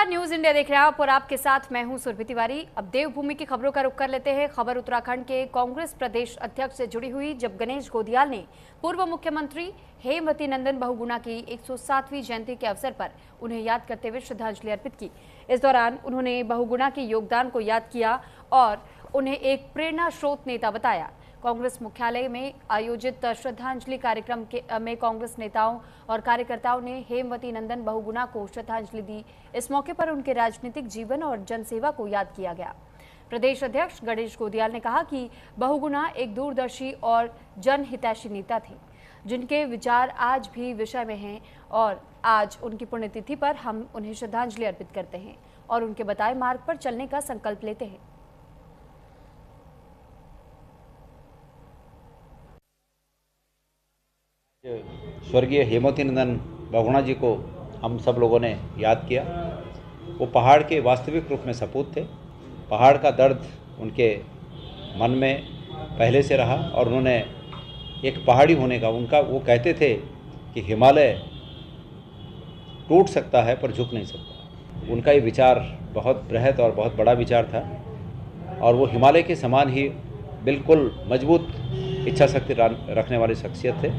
News India देख रहे हैं आप और आपके साथ मैं हूं सुरभि तिवारी। अब देवभूमि की खबरों का रुख कर लेते हैं। खबर उत्तराखंड के कांग्रेस प्रदेश अध्यक्ष से जुड़ी हुई, जब गणेश गोदियाल ने पूर्व मुख्यमंत्री हेमवती नंदन बहुगुणा की 107वीं जयंती के अवसर पर उन्हें याद करते हुए श्रद्धांजलि अर्पित की। इस दौरान उन्होंने बहुगुणा के योगदान को याद किया और उन्हें एक प्रेरणा स्रोत नेता बताया। कांग्रेस मुख्यालय में आयोजित श्रद्धांजलि कार्यक्रम में कांग्रेस नेताओं और कार्यकर्ताओं ने हेमवती नंदन बहुगुणा को श्रद्धांजलि दी। इस मौके पर उनके राजनीतिक जीवन और जनसेवा को याद किया गया। प्रदेश अध्यक्ष गणेश गोदियाल ने कहा कि बहुगुणा एक दूरदर्शी और जनहितैषी नेता थे, जिनके विचार आज भी विषय में हैं और आज उनकी पुण्यतिथि पर हम उन्हें श्रद्धांजलि अर्पित करते हैं और उनके बताए मार्ग पर चलने का संकल्प लेते हैं। स्वर्गीय हेमवती नंदन बहुगुणा जी को हम सब लोगों ने याद किया। वो पहाड़ के वास्तविक रूप में सपूत थे। पहाड़ का दर्द उनके मन में पहले से रहा और उन्होंने एक पहाड़ी होने का वो कहते थे कि हिमालय टूट सकता है पर झुक नहीं सकता। उनका ये विचार बहुत बृहद और बहुत बड़ा विचार था और वो हिमालय के समान ही बिल्कुल मजबूत इच्छा शक्ति रखने वाली शख्सियत थे।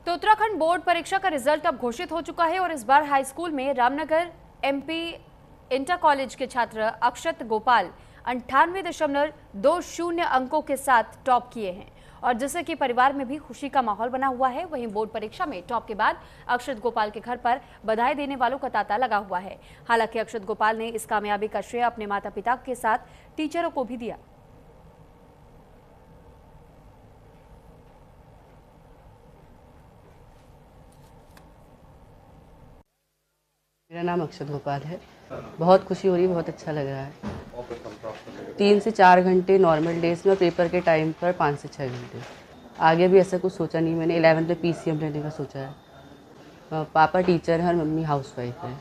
तो उत्तराखंड बोर्ड परीक्षा का रिजल्ट अब घोषित हो चुका है और इस बार हाई स्कूल में रामनगर एमपी इंटर कॉलेज के छात्र अक्षत गोपाल 98.20 अंकों के साथ टॉप किए हैं और जिससे कि परिवार में भी खुशी का माहौल बना हुआ है। वहीं बोर्ड परीक्षा में टॉप के बाद अक्षत गोपाल के घर पर बधाई देने वालों का तांता लगा हुआ है। हालांकि अक्षत गोपाल ने इस कामयाबी का श्रेय अपने माता पिता के साथ टीचरों को भी दिया। मेरा नाम अक्षत गोपाल है। बहुत खुशी हो रही है, बहुत अच्छा लग रहा है। 3 से 4 घंटे नॉर्मल डेज में, पेपर के टाइम पर 5 से 6 घंटे। आगे भी ऐसा कुछ सोचा नहीं मैंने। 11th में पीसीएम लेने का सोचा है। पापा टीचर हैं और मम्मी हाउसवाइफ है।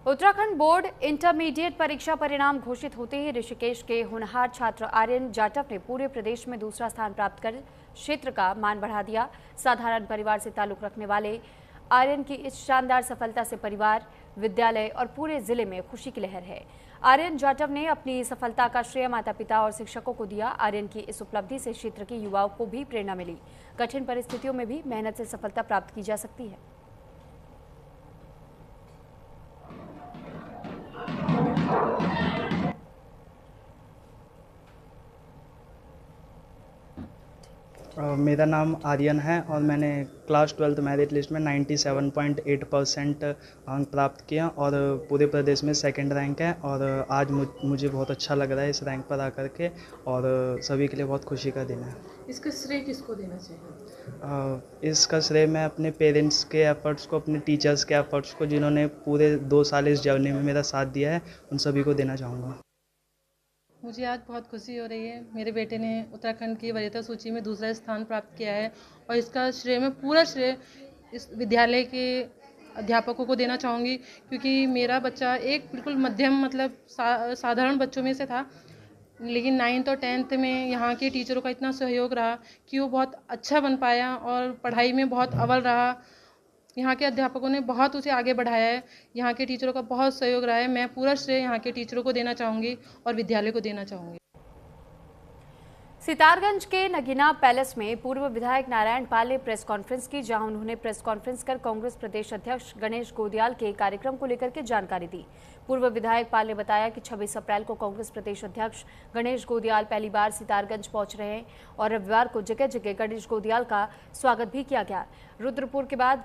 उत्तराखंड बोर्ड इंटरमीडिएट परीक्षा परिणाम घोषित होते ही ऋषिकेश के होनहार छात्र आर्यन जाटव ने पूरे प्रदेश में दूसरा स्थान प्राप्त कर क्षेत्र का मान बढ़ा दिया। साधारण परिवार से ताल्लुक रखने वाले आर्यन की इस शानदार सफलता से परिवार, विद्यालय और पूरे जिले में खुशी की लहर है। आर्यन जाटव ने अपनी सफलता का श्रेय माता पिता और शिक्षकों को दिया। आर्यन की इस उपलब्धि से क्षेत्र के युवाओं को भी प्रेरणा मिली। कठिन परिस्थितियों में भी मेहनत से सफलता प्राप्त की जा सकती है। मेरा नाम आर्यन है और मैंने क्लास 12th मेरिट लिस्ट में 97.8% अंक प्राप्त किया और पूरे प्रदेश में सेकंड रैंक है। और आज मुझे बहुत अच्छा लग रहा है इस रैंक पर आकर के और सभी के लिए बहुत खुशी का दिन है। इसका श्रेय किसको देना चाहिए? इसका श्रेय मैं अपने पेरेंट्स के एफर्ट्स को, अपने टीचर्स के एफर्ट्स को, जिन्होंने पूरे 2 साल इस जर्नी में मेरा साथ दिया है, उन सभी को देना चाहूँगा। मुझे आज बहुत खुशी हो रही है। मेरे बेटे ने उत्तराखंड की वरीयता सूची में दूसरा स्थान प्राप्त किया है और इसका श्रेय मैं पूरा श्रेय इस विद्यालय के अध्यापकों को देना चाहूँगी, क्योंकि मेरा बच्चा एक बिल्कुल मध्यम मतलब साधारण बच्चों में से था, लेकिन 9th और 10th में यहाँ के टीचरों का इतना सहयोग रहा कि वो बहुत अच्छा बन पाया और पढ़ाई में बहुत अव्वल रहा। यहाँ के अध्यापकों ने बहुत उसे आगे बढ़ाया है। यहाँ के टीचरों का बहुत सहयोग रहा है। मैं पूरा श्रेय यहाँ के टीचरों को देना चाहूँगी और विद्यालय को देना चाहूँगी। सितारगंज के नगीना पैलेस में पूर्व विधायक नारायण पाल ने प्रेस कॉन्फ्रेंस की, जहां उन्होंने प्रेस कॉन्फ्रेंस कर कांग्रेस प्रदेश अध्यक्ष गणेश गोदियाल के कार्यक्रम को लेकर के जानकारी दी। पूर्व विधायक पाल ने बताया कि 26 अप्रैल को कांग्रेस प्रदेश अध्यक्ष गणेश गोदियाल पहली बार सितारगंज पहुंच रहे हैं और रविवार को जगह जगह गणेश गोदियाल का स्वागत भी किया गया। रुद्रपुर के बाद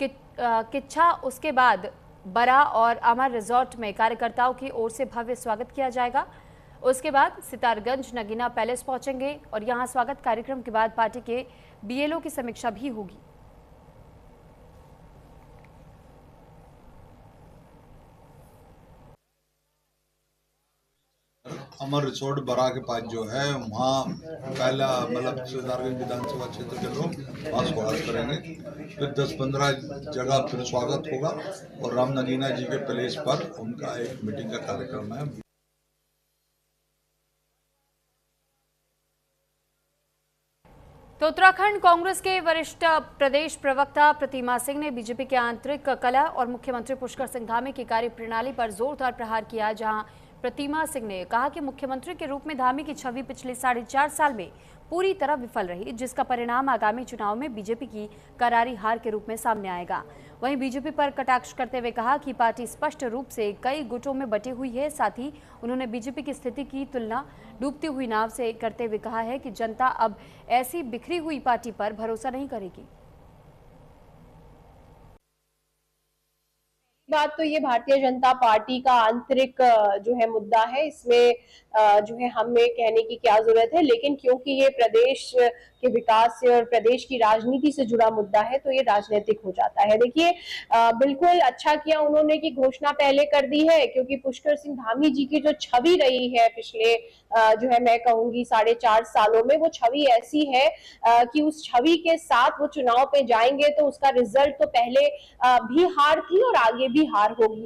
किच्छा, उसके बाद बरा और अमर रिजॉर्ट में कार्यकर्ताओं की ओर से भव्य स्वागत किया जाएगा। उसके बाद सितारगंज नगीना पैलेस पहुंचेंगे और यहां स्वागत कार्यक्रम के बाद पार्टी के बीएलओ की समीक्षा भी होगी। अमर रिसोर्ट बरा के पास जो है, वहाँ पहला मतलब सितारगंज विधानसभा क्षेत्र के लोग वहाँ स्वागत करेंगे। फिर 10-15 जगह फिर स्वागत होगा और राम नगीना जी के पैलेस पर उनका एक मीटिंग का कार्यक्रम है। तो उत्तराखंड कांग्रेस के वरिष्ठ प्रदेश प्रवक्ता प्रतिमा सिंह ने बीजेपी के आंतरिक कलह और मुख्यमंत्री पुष्कर सिंह धामी की कार्यप्रणाली पर जोरदार प्रहार किया। जहां प्रतिमा सिंह ने कहा कि मुख्यमंत्री के रूप में धामी की छवि पिछले 4.5 साल में पूरी तरह विफल रही, जिसका परिणाम आगामी चुनाव में बीजेपी की करारी हार के रूप में सामने आएगा। वहीं बीजेपी पर कटाक्ष करते हुए कहा कि पार्टी स्पष्ट रूप से कई गुटों में बटी हुई है। साथ ही उन्होंने बीजेपी की स्थिति की तुलना डूबती हुई नाव से करते हुए कहा है कि जनता अब ऐसी बिखरी हुई पार्टी पर भरोसा नहीं करेगी। बात तो ये भारतीय जनता पार्टी का आंतरिक जो है मुद्दा है, इसमें जो है हमें कहने की क्या जरूरत है, लेकिन क्योंकि ये प्रदेश के विकास से और प्रदेश की राजनीति से जुड़ा मुद्दा है तो ये राजनीतिक हो जाता है। देखिए, बिल्कुल अच्छा किया उन्होंने कि घोषणा पहले कर दी है, क्योंकि पुष्कर सिंह धामी जी की जो छवि रही है पिछले जो है मैं कहूंगी 4.5 सालों में, वो छवि ऐसी है कि उस छवि के साथ वो चुनाव पे जाएंगे तो उसका रिजल्ट तो पहले भी हार थी और आगे भी हार होगी।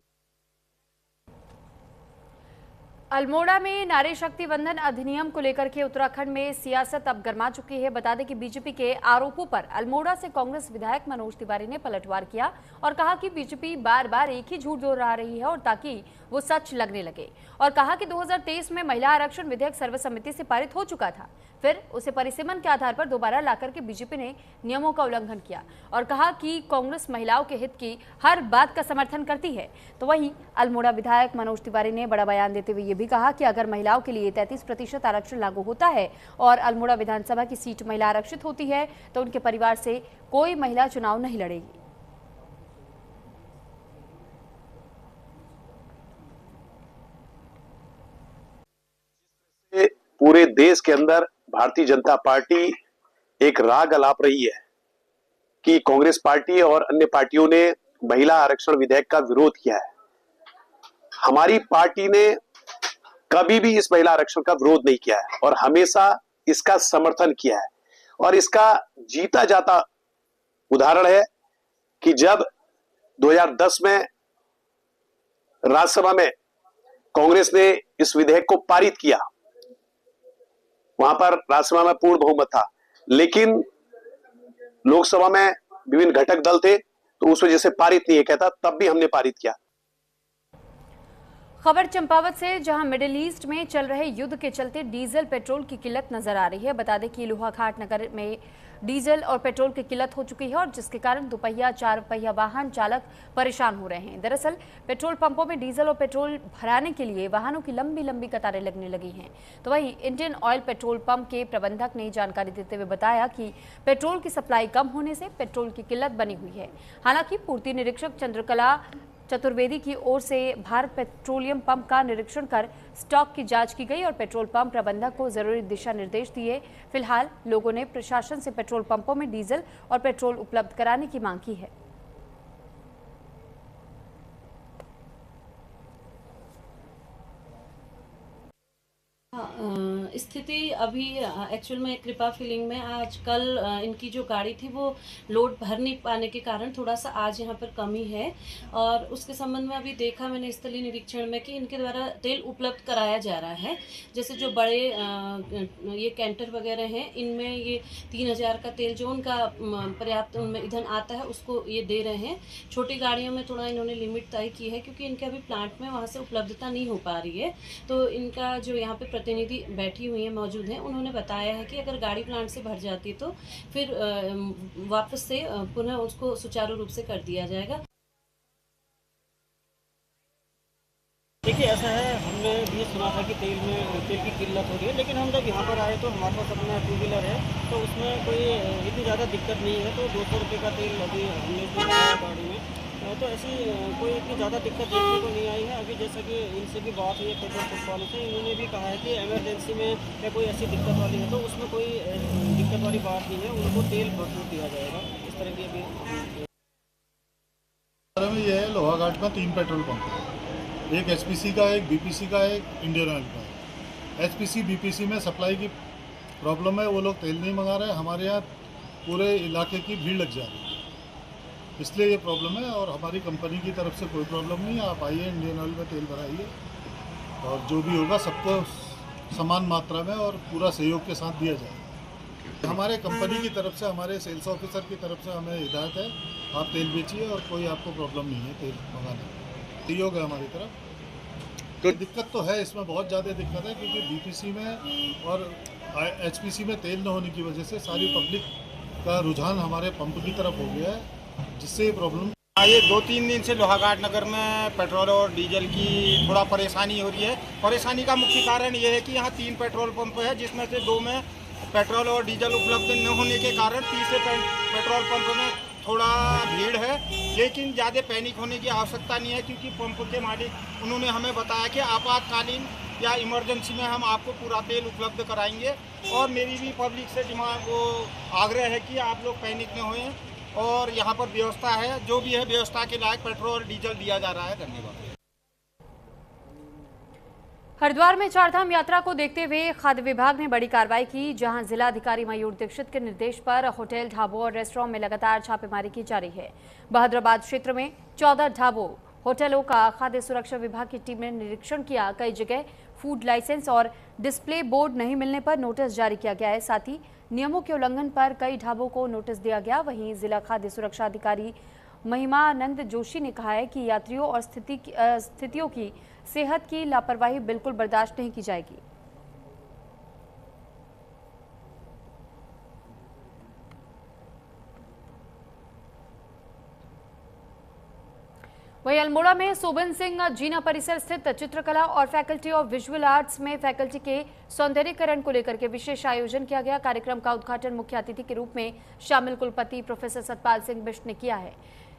अल्मोड़ा में नारी शक्ति वंदन अधिनियम को लेकर के उत्तराखंड में सियासत अब गर्मा चुकी है। बता दें कि बीजेपी के आरोपों पर अल्मोड़ा से कांग्रेस विधायक मनोज तिवारी ने पलटवार किया और कहा कि बीजेपी बार बार एक ही झूठ दोहरा रही है और ताकि वो सच लगने लगे, और कहा कि 2023 में महिला आरक्षण विधेयक सर्वसम्मति से पारित हो चुका था, फिर उसे परिसीमन के आधार पर दोबारा लाकर के बीजेपी ने नियमों का उल्लंघन किया और कहा कि कांग्रेस महिलाओं के हित की हर बात का समर्थन करती है। तो वहीं अल्मोड़ा विधायक मनोज तिवारी ने बड़ा बयान देते हुए ये भी कहा कि अगर महिलाओं के लिए 33% आरक्षण लागू होता है और अल्मोड़ा विधानसभा की सीट महिला आरक्षित होती है तो उनके परिवार से कोई महिला चुनाव नहीं लड़ेगी। पूरे देश के अंदर भारतीय जनता पार्टी एक राग अलाप रही है कि कांग्रेस पार्टी और अन्य पार्टियों ने महिला आरक्षण विधेयक का विरोध किया है। हमारी पार्टी ने कभी भी इस महिला आरक्षण का विरोध नहीं किया है और हमेशा इसका समर्थन किया है। और इसका जीता जाता उदाहरण है कि जब 2010 में राज्यसभा में कांग्रेस ने इस विधेयक को पारित किया, वहां पर राज्यसभा में पूर्ण बहुमत था, लेकिन लोकसभा में विभिन्न घटक दल थे तो उस वजह से पारित नहीं कहता, तब भी हमने पारित किया। खबर चंपावत से, जहां मिडिल ईस्ट में चल रहे युद्ध के चलते डीजल पेट्रोल की किल्लत नजर आ रही है। बता दें कि लोहाघाट नगर में डीजल और पेट्रोल की किल्लत हो चुकी है और जिसके कारण दुपहिया 4 पहिया वाहन चालक परेशान हो रहे हैं। दरअसल पेट्रोल पंपों में डीजल और पेट्रोल भराने के लिए वाहनों की लंबी लंबी कतारें लगने लगी हैं। तो वहीं इंडियन ऑयल पेट्रोल पंप के प्रबंधक ने जानकारी देते हुए बताया कि पेट्रोल की सप्लाई कम होने से पेट्रोल की किल्लत बनी हुई है। हालांकि पूर्ति निरीक्षक चंद्रकला चतुर्वेदी की ओर से भारत पेट्रोलियम पंप का निरीक्षण कर स्टॉक की जांच की गई और पेट्रोल पंप प्रबंधक को जरूरी दिशा निर्देश दिए। फिलहाल लोगों ने प्रशासन से पेट्रोल पंपों में डीजल और पेट्रोल उपलब्ध कराने की मांग की है। स्थिति अभी एक्चुअल में कृपा फिलिंग में आज कल इनकी जो गाड़ी थी वो लोड भर नहीं पाने के कारण थोड़ा सा आज यहाँ पर कमी है और उसके संबंध में अभी देखा मैंने स्थलीय निरीक्षण में कि इनके द्वारा तेल उपलब्ध कराया जा रहा है। जैसे जो बड़े ये कैंटर वगैरह हैं, इनमें ये 3000 का तेल जो उनका पर्याप्त उनमें ईंधन आता है उसको ये दे रहे हैं। छोटी गाड़ियों में थोड़ा इन्होंने लिमिट तय की है क्योंकि इनके अभी प्लांट में वहाँ से उपलब्धता नहीं हो पा रही है। तो इनका जो यहाँ पे प्रतिनिधि बैठी हुई है मौजूद हैं, उन्होंने बताया है कि अगर गाड़ी प्लांट से भर जाती है तो फिर वापस से पुनः उसको सुचारू रूप से कर दिया जाएगा। देखिए ऐसा है, हमने भी सुना था कि तेल की किल्लत हो रही है, लेकिन हम जब यहाँ पर आए तो हमारे पास अपना 2 व्हीलर है तो उसमें कोई इतनी ज़्यादा दिक्कत नहीं है। तो 200 रुपये का तेल अभी हमने गाड़ी में, तो ऐसी कोई इतनी ज़्यादा दिक्कत देखने को नहीं आई है। अभी जैसा कि इनसे भी बात हुई है पेट्रोल पंप वालों से, इन्होंने भी कहा है कि इमरजेंसी में या कोई ऐसी दिक्कत वाली है तो उसमें कोई दिक्कत वाली बात नहीं है, उनको तेल भरपूर दिया जाएगा। इस तरह की अभी ये है लोहाघाट में 3 पेट्रोल पंप है, एक एचपीसी का, एक बीपीसी का, एक इंडियन ऑयल का है। एचपीसी बीपीसी में सप्लाई की प्रॉब्लम है, वो लोग तेल नहीं मंगा रहे। हमारे यहाँ पूरे इलाके की भीड़ लग जा रही है, इसलिए ये प्रॉब्लम है। और हमारी कंपनी की तरफ से कोई प्रॉब्लम नहीं है, आप आइए इंडियन ऑयल में तेल भराइए और जो भी होगा सबको समान मात्रा में और पूरा सहयोग के साथ दिया जाएगा। हमारे कंपनी की तरफ से, हमारे सेल्स ऑफिसर की तरफ से हमें हिदायत है, आप तेल बेचिए और कोई आपको प्रॉब्लम नहीं है तेल मंगाने में। सहयोग है हमारी तरफ। तो दिक्कत तो है, इसमें बहुत ज़्यादा दिक्कत है क्योंकि बीपीसी में और एचपीसी में तेल न होने की वजह से सारी पब्लिक का रुझान हमारे पंप की तरफ हो गया है, जिससे ये प्रॉब्लम। ये 2-3 दिन से लोहाघाट नगर में पेट्रोल और डीजल की थोड़ा परेशानी हो रही है। परेशानी का मुख्य कारण ये है कि यहाँ 3 पेट्रोल पंप है, जिसमें से 2 में पेट्रोल और डीजल उपलब्ध न होने के कारण तीसरे पेट्रोल पंप में थोड़ा भीड़ है। लेकिन ज़्यादा पैनिक होने की आवश्यकता नहीं है, क्योंकि पंप के मालिक उन्होंने हमें बताया कि आपातकालीन या इमरजेंसी में हम आपको पूरा तेल उपलब्ध कराएंगे। और मेरी भी पब्लिक से वो आग्रह है कि आप लोग पैनिक न होएं, और यहाँ पर व्यवस्था है, जो भी है व्यवस्था के लायक पेट्रोल और डीजल दिया जा रहा है। धन्यवाद। हरिद्वार में चारधाम यात्रा को देखते हुए खाद्य विभाग ने बड़ी कार्रवाई की, जहां जिला अधिकारी मयूर दीक्षित के निर्देश पर होटल, ढाबों और रेस्टोरेंट में लगातार छापेमारी की जा रही है। बहादुराबाद क्षेत्र में 14 ढाबों, होटलों का खाद्य सुरक्षा विभाग की टीम ने निरीक्षण किया। कई जगह फूड लाइसेंस और डिस्प्ले बोर्ड नहीं मिलने पर नोटिस जारी किया गया है। साथ ही नियमों के उल्लंघन पर कई ढाबों को नोटिस दिया गया। वहीं जिला खाद्य सुरक्षा अधिकारी महिमानंद जोशी ने कहा है कि यात्रियों और स्थितियों की सेहत की लापरवाही बिल्कुल बर्दाश्त नहीं की जाएगी। वहीं अल्मोड़ा में सोबन सिंह जीना परिसर स्थित चित्रकला और फैकल्टी ऑफ विजुअल आर्ट्स में फैकल्टी के सौंदर्यीकरण को लेकर के विशेष आयोजन किया गया। कार्यक्रम का उद्घाटन मुख्य अतिथि के रूप में शामिल कुलपति प्रोफेसर सतपाल सिंह बिष्ट ने किया है।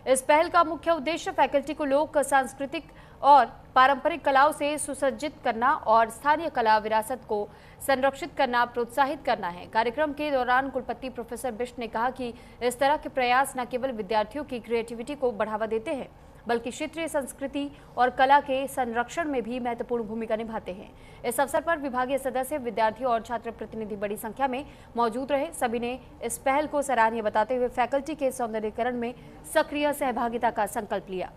इस पहल का मुख्य उद्देश्य फैकल्टी को लोक सांस्कृतिक और पारंपरिक कलाओं से सुसज्जित करना और स्थानीय कला विरासत को संरक्षित करना, प्रोत्साहित करना है। कार्यक्रम के दौरान कुलपति प्रोफेसर बिष्ट ने कहा कि इस तरह के प्रयास न केवल विद्यार्थियों की क्रिएटिविटी को बढ़ावा देते हैं, बल्कि क्षेत्रीय संस्कृति और कला के संरक्षण में भी महत्वपूर्ण भूमिका निभाते हैं। इस अवसर पर विभागीय सदस्य, विद्यार्थी और छात्र प्रतिनिधि बड़ी संख्या में मौजूद रहे। सभी ने इस पहल को सराहनीय बताते हुए फैकल्टी के सौंदर्यीकरण में सक्रिय सहभागिता का संकल्प लिया।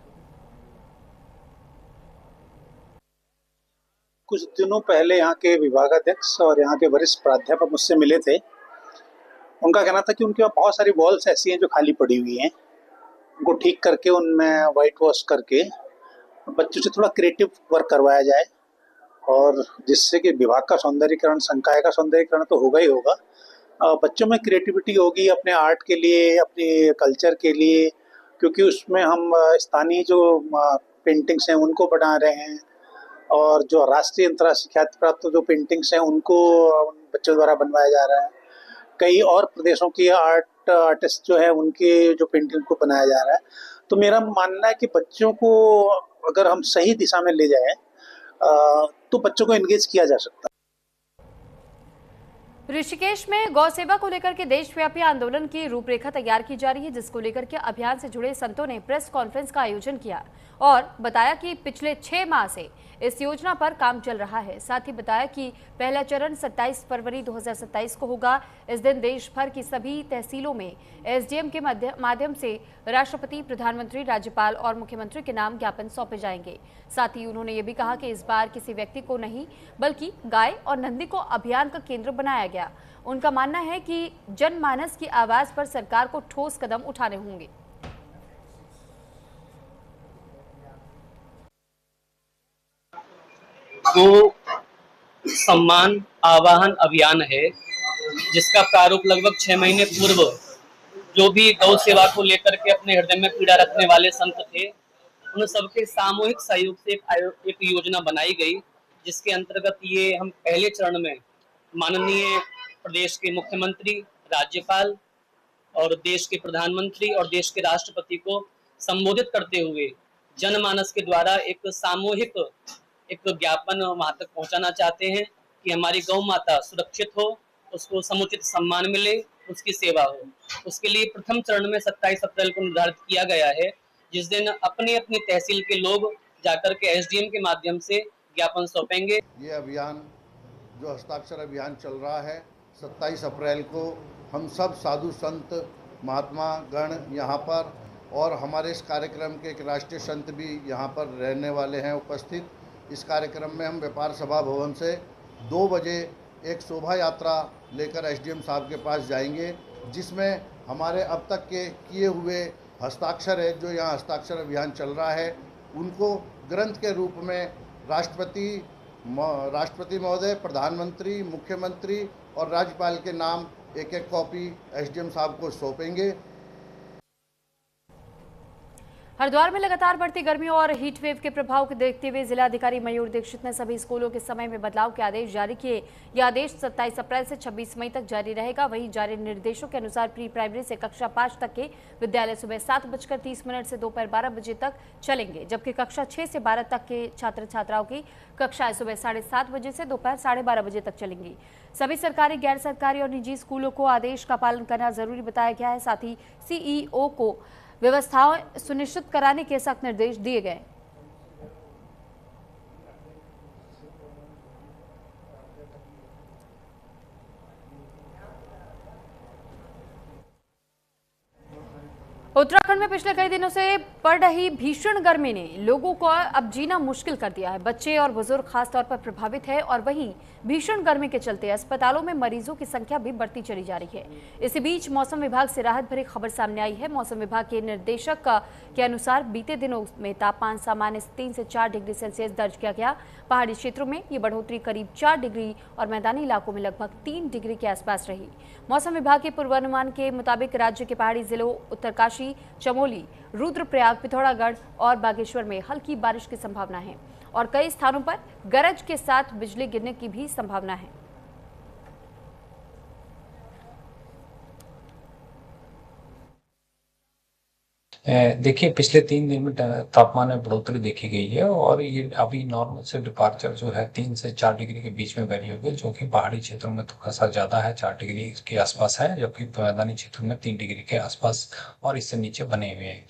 कुछ दिनों पहले यहाँ के विभागाध्यक्ष और यहाँ के वरिष्ठ प्राध्यापक मुझसे मिले थे। उनका कहना था कि उनके पास बहुत सारी वॉल्स ऐसी हैं जो खाली पड़ी हुई हैं, उनको ठीक करके उनमें वाइट वॉश करके बच्चों से थोड़ा क्रिएटिव वर्क करवाया जाए, और जिससे कि विभाग का सौंदर्यीकरण, संकाय का सौंदर्यीकरण तो होगा ही होगा, बच्चों में क्रिएटिविटी होगी अपने आर्ट के लिए, अपने कल्चर के लिए, क्योंकि उसमें हम स्थानीय जो पेंटिंग्स हैं उनको बना रहे हैं, और जो राष्ट्रीय अंतर्राष्ट्रीय ख्याति प्राप्त जो पेंटिंग्स हैं उनको बच्चों द्वारा बनवाया जा रहा है। कई और प्रदेशों की आर्टिस्ट जो है उनके जो पेंटिंग को बनाया जा रहा है। तो मेरा मानना है कि बच्चों को अगर हम सही दिशा में ले जाएं तो बच्चों को एंगेज किया जा सकता है। ऋषिकेश में गौ सेवा को लेकर के देशव्यापी आंदोलन की रूपरेखा तैयार की जा रही है, जिसको लेकर के अभियान से जुड़े संतों ने प्रेस कॉन्फ्रेंस का आयोजन किया और बताया कि पिछले 6 माह से इस योजना पर काम चल रहा है। साथ ही बताया कि पहला चरण 27 फरवरी 2027 को होगा। इस दिन देश भर की सभी तहसीलों में एसडीएम के माध्यम से राष्ट्रपति, प्रधानमंत्री, राज्यपाल और मुख्यमंत्री के नाम ज्ञापन सौंपे जाएंगे। साथ ही उन्होंने ये भी कहा कि इस बार किसी व्यक्ति को नहीं बल्कि गाय और नंदी को अभियान का केंद्र बनाया गया। उनका मानना है कि जनमानस की आवाज पर सरकार को ठोस कदम उठाने होंगे। गो सम्मान आवाहन अभियान है, जिसका प्रारूप लगभग 6 महीने पूर्व जो भी गौ सेवा को लेकर के अपने हृदय में पीड़ा रखने वाले संत थे, उन सबके सामूहिक सहयोग से एक योजना बनाई गई, जिसके अंतर्गत ये हम पहले चरण में माननीय प्रदेश के मुख्यमंत्री, राज्यपाल और देश के प्रधानमंत्री और देश के राष्ट्रपति को संबोधित करते हुए जनमानस के द्वारा एक सामूहिक एक ज्ञापन वहां तक पहुंचाना चाहते हैं कि हमारी गौ माता सुरक्षित हो, उसको समुचित सम्मान मिले, उसकी सेवा हो। उसके लिए प्रथम चरण में 27 अप्रैल को निर्धारित किया गया है, जिस दिन अपनी अपनी तहसील के लोग जाकर के एसडीएम के माध्यम से ज्ञापन सौंपेंगे। ये अभियान जो हस्ताक्षर अभियान चल रहा है, 27 अप्रैल को हम सब साधु संत महात्मा गण यहाँ पर, और हमारे इस कार्यक्रम के एक राष्ट्रीय संत भी यहाँ पर रहने वाले हैं उपस्थित। इस कार्यक्रम में हम व्यापार सभा भवन से 2 बजे एक शोभा यात्रा लेकर एसडीएम साहब के पास जाएंगे, जिसमें हमारे अब तक के किए हुए हस्ताक्षर है, जो यहाँ हस्ताक्षर अभियान चल रहा है, उनको ग्रंथ के रूप में राष्ट्रपति महोदय, प्रधानमंत्री, मुख्यमंत्री और राज्यपाल के नाम एक एक कॉपी एसडीएम साहब को सौंपेंगे। हरिद्वार में लगातार बढ़ती गर्मी और हीट वेव के प्रभाव को देखते हुए जिलाधिकारी मयूर दीक्षित ने सभी स्कूलों के समय में बदलाव के आदेश जारी किए। यह आदेश 27 अप्रैल से 26 मई तक जारी रहेगा। वहीं जारी निर्देशों के अनुसार प्री प्राइमरी से कक्षा 5 तक के विद्यालय सुबह 7:30 से दोपहर 12 बजे तक चलेंगे, जबकि कक्षा 6 से 12 तक के छात्र छात्राओं की कक्षाएं सुबह 7:30 बजे से दोपहर 12:30 बजे तक चलेंगी। सभी सरकारी, गैर सरकारी और निजी स्कूलों को आदेश का पालन करना जरूरी बताया गया है। साथ ही सीईओ को व्यवस्थाएं सुनिश्चित कराने के सख्त निर्देश दिए गए। उत्तराखंड में पिछले कई दिनों से पड़ रही भीषण गर्मी ने लोगों को अब जीना मुश्किल कर दिया है। बच्चे और बुजुर्ग खासतौर पर प्रभावित है और वहीं भीषण गर्मी के चलते अस्पतालों में मरीजों की संख्या भी बढ़ती चली जा रही है। इसी बीच मौसम विभाग से राहत भरी खबर सामने आई है। मौसम विभाग के निर्देशक के अनुसार बीते दिनों में तापमान सामान्य से 3 से 4 डिग्री सेल्सियस दर्ज किया गया। पहाड़ी क्षेत्रों में ये बढ़ोतरी करीब 4 डिग्री और मैदानी इलाकों में लगभग 3 डिग्री के आसपास रही। मौसम विभाग के पूर्वानुमान के मुताबिक राज्य के पहाड़ी जिलों उत्तरकाशी, चमोली, रुद्रप्रयाग, पिथौरागढ़ और बागेश्वर में हल्की बारिश की संभावना है और कई स्थानों पर गरज के साथ बिजली गिरने की भी संभावना है। देखिए, पिछले 3 दिन में तापमान में बढ़ोतरी देखी गई है और ये अभी नॉर्मल से डिपार्चर जो है 3 से 4 डिग्री के बीच में वेरी होगी, जो कि पहाड़ी क्षेत्रों में थोड़ा सा ज़्यादा है, 4 डिग्री के आसपास है, जबकि मैदानी क्षेत्रों में 3 डिग्री के आसपास और इससे नीचे बने हुए हैं।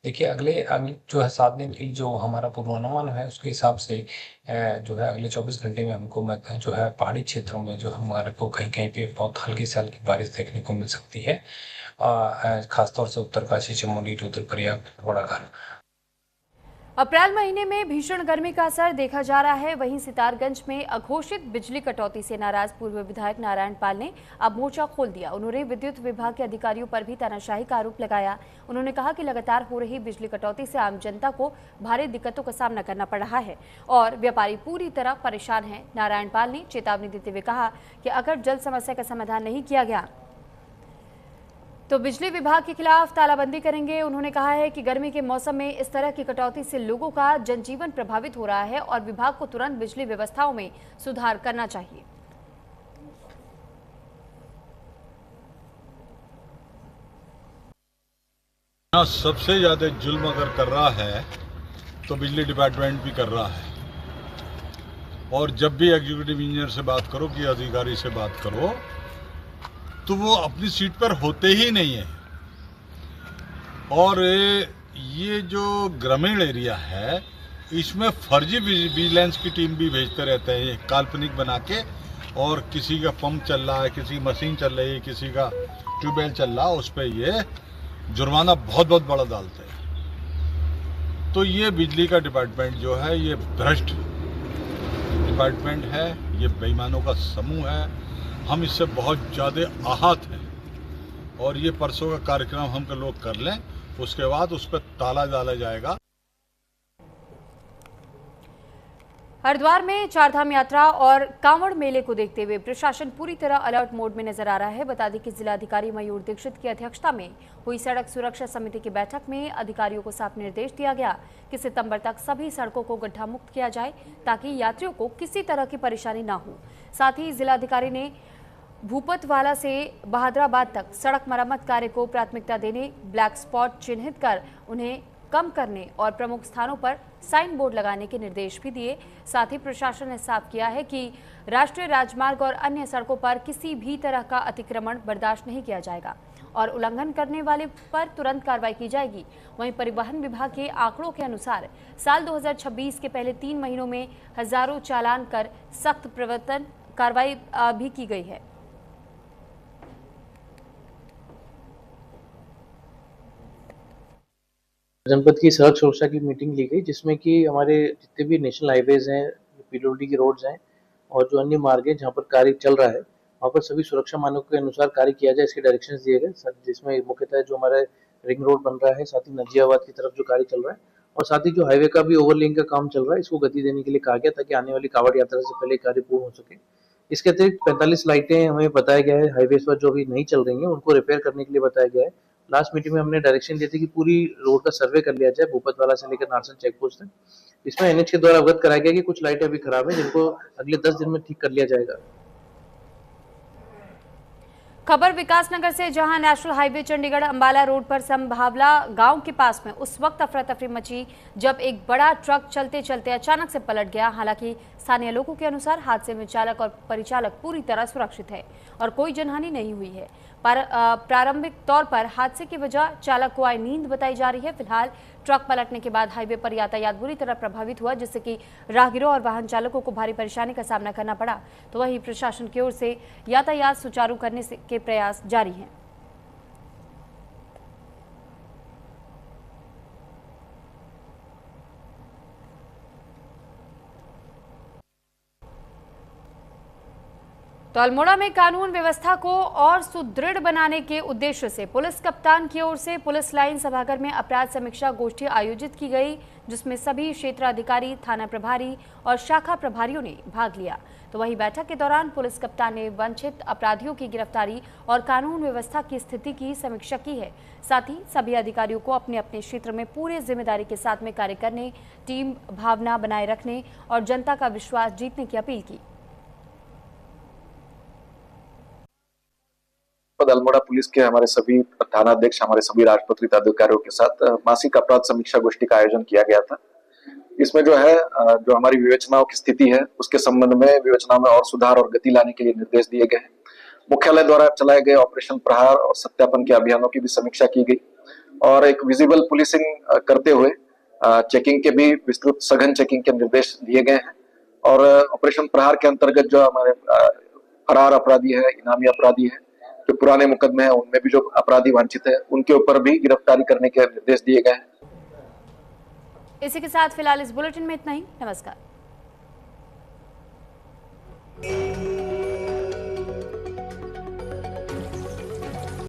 देखिए, अगले जो है 7 दिन की जो हमारा पूर्वानुमान है उसके हिसाब से जो है अगले 24 घंटे में हमको जो है पहाड़ी क्षेत्रों में जो हमारे को कहीं कहीं पे बहुत हल्की से हल्की बारिश देखने को मिल सकती है, खासतौर से उत्तरकाशी, चमोली, रुद्रप्रयाग, पिथौरागढ़। अप्रैल महीने में भीषण गर्मी का असर देखा जा रहा है। वहीं सितारगंज में अघोषित बिजली कटौती से नाराज पूर्व विधायक नारायण पाल ने अब मोर्चा खोल दिया। उन्होंने विद्युत विभाग के अधिकारियों पर भी तानाशाही का आरोप लगाया। उन्होंने कहा कि लगातार हो रही बिजली कटौती से आम जनता को भारी दिक्कतों का सामना करना पड़ रहा है और व्यापारी पूरी तरह परेशान हैं। नारायण पाल ने चेतावनी देते हुए कहा कि अगर जल्द समस्या का समाधान नहीं किया गया तो बिजली विभाग के खिलाफ तालाबंदी करेंगे। उन्होंने कहा है कि गर्मी के मौसम में इस तरह की कटौती से लोगों का जनजीवन प्रभावित हो रहा है और विभाग को तुरंत बिजली व्यवस्थाओं में सुधार करना चाहिए। सबसे ज्यादा जुल्म अगर कर रहा है तो बिजली डिपार्टमेंट भी कर रहा है। और जब भी एग्जीक्यूटिव इंजीनियर से बात करो कि अधिकारी से बात करो तो वो अपनी सीट पर होते ही नहीं है। और ये जो ग्रामीण एरिया है इसमें फर्जी विजिलेंस की टीम भी भेजते रहते हैं, काल्पनिक बना के, और किसी का पंप चल रहा है, किसी की मशीन चल रही है, किसी का ट्यूबवेल चल रहा है, उस पर ये जुर्माना बहुत बहुत बड़ा डालते हैं। तो ये बिजली का डिपार्टमेंट जो है ये भ्रष्ट डिपार्टमेंट है, ये बेईमानों का समूह है। हम इससे बहुत ज़्यादा आहत हैं और ये परसों का कार्यक्रम हम लोग कर लें, उसके बाद उस पर ताला डाला जाएगा। हरिद्वार में चारधाम यात्रा और कांवड़ मेले को देखते हुए प्रशासन पूरी तरह अलर्ट मोड में नजर आ रहा है। बता दें कि जिलाधिकारी मयूर दीक्षित की अध्यक्षता में हुई सड़क सुरक्षा समिति की बैठक में अधिकारियों को साफ निर्देश दिया गया कि सितंबर तक सभी सड़कों को गड्ढा मुक्त किया जाए ताकि यात्रियों को किसी तरह की परेशानी न हो। साथ ही जिलाधिकारी ने भूपतवाला से बहादुराबाद तक सड़क मरम्मत कार्य को प्राथमिकता देने, ब्लैक स्पॉट चिन्हित कर उन्हें कम करने और प्रमुख स्थानों पर साइन बोर्ड लगाने के निर्देश भी दिए। साथ ही प्रशासन ने साफ किया है कि राष्ट्रीय राजमार्ग और अन्य सड़कों पर किसी भी तरह का अतिक्रमण बर्दाश्त नहीं किया जाएगा और उल्लंघन करने वाले पर तुरंत कार्रवाई की जाएगी। वहीं परिवहन विभाग के आंकड़ों के अनुसार साल 2026 के पहले 3 महीनों में हजारों चालान कर सख्त प्रवर्तन कार्रवाई भी की गई है। जनपद की सड़क सुरक्षा की मीटिंग ली गई, जिसमें कि हमारे जितने भी नेशनल हाईवेज हैं, पीडब्ल्यूडी की रोड्स हैं और जो अन्य मार्ग हैं जहाँ पर कार्य चल रहा है, वहाँ पर सभी सुरक्षा मानकों के अनुसार कार्य किया जाए, इसके डायरेक्शंस दिए गए, जिसमें मुख्यतः जो हमारे रिंग रोड बन रहा है, साथ ही नजियाबाद की तरफ जो कार्य चल रहा है, और साथ ही जो हाईवे का भी ओवरलेइंग का काम चल रहा है, इसको गति देने के लिए कहा गया ताकि आने वाली कांवड़ यात्रा से पहले कार्य पूर्ण हो सके। इसके अतिरिक्त 45 लाइटें हमें बताया गया है हाईवे पर जो अभी नहीं चल रही हैं, उनको रिपेयर करने के लिए बताया गया है। लास्ट मीटिंग में हमने डायरेक्शन दिए थे कि पूरी रोड का सर्वे कर लिया जाए, भूपतवाला से लेकर नारसन चेक पोस्ट तक। इसमें NH के द्वारा अवगत कराया गया कि कुछ लाइटें अभी खराब है, जिनको अगले 10 दिन में ठीक कर लिया जाएगा। खबर विकासनगर से, जहां national highway Chandigarh Ambala road पर संभावला गांव के पास में उस वक्त अफरा तफरी मची जब एक बड़ा ट्रक चलते चलते अचानक से पलट गया। हालांकि स्थानीय लोगों के अनुसार हादसे में चालक और परिचालक पूरी तरह सुरक्षित है और कोई जनहानि नहीं हुई है। प्रारंभिक तौर पर हादसे की वजह चालक को आई नींद बताई जा रही है। फिलहाल ट्रक पलटने के बाद हाईवे पर यातायात बुरी तरह प्रभावित हुआ, जिससे कि राहगीरों और वाहन चालकों को भारी परेशानी का सामना करना पड़ा। तो वहीं प्रशासन की ओर से यातायात सुचारू करने के प्रयास जारी हैं। तो अल्मोड़ा में कानून व्यवस्था को और सुदृढ़ बनाने के उद्देश्य से पुलिस कप्तान की ओर से पुलिस लाइन सभागार में अपराध समीक्षा गोष्ठी आयोजित की गई, जिसमें सभी क्षेत्राधिकारी, थाना प्रभारी और शाखा प्रभारियों ने भाग लिया। तो वहीं बैठक के दौरान पुलिस कप्तान ने वांछित अपराधियों की गिरफ्तारी और कानून व्यवस्था की स्थिति की समीक्षा की है। साथ ही सभी अधिकारियों को अपने अपने क्षेत्र में पूरे जिम्मेदारी के साथ में कार्य करने, टीम भावना बनाए रखने और जनता का विश्वास जीतने की अपील की। अल्मोड़ा पुलिस के हमारे सभी थानाध्यक्ष, हमारे सभी राजपत्रित अधिकारियों के साथ मासिक अपराध समीक्षा गोष्ठी का आयोजन किया गया था। इसमें जो हमारी विवेचनाओं की स्थिति है, उसके संबंध में विवेचना में और सुधार और गति लाने के लिए निर्देश दिए गए हैं। मुख्यालय द्वारा चलाए गए ऑपरेशन प्रहार और सत्यापन के अभियानों की भी समीक्षा की गई और एक विजिबल पुलिसिंग करते हुए चेकिंग के भी विस्तृत सघन चेकिंग के निर्देश दिए गए हैं। और ऑपरेशन प्रहार के अंतर्गत जो हमारे फरार अपराधी है, इनामी अपराधी है, जो पुराने मुकदमे हैं, उनमें भी जो अपराधी वांछित है, उनके ऊपर भी गिरफ्तारी करने के निर्देश दिए गए हैं। इसी के साथ फिलहाल इस बुलेटिन में इतना ही। नमस्कार।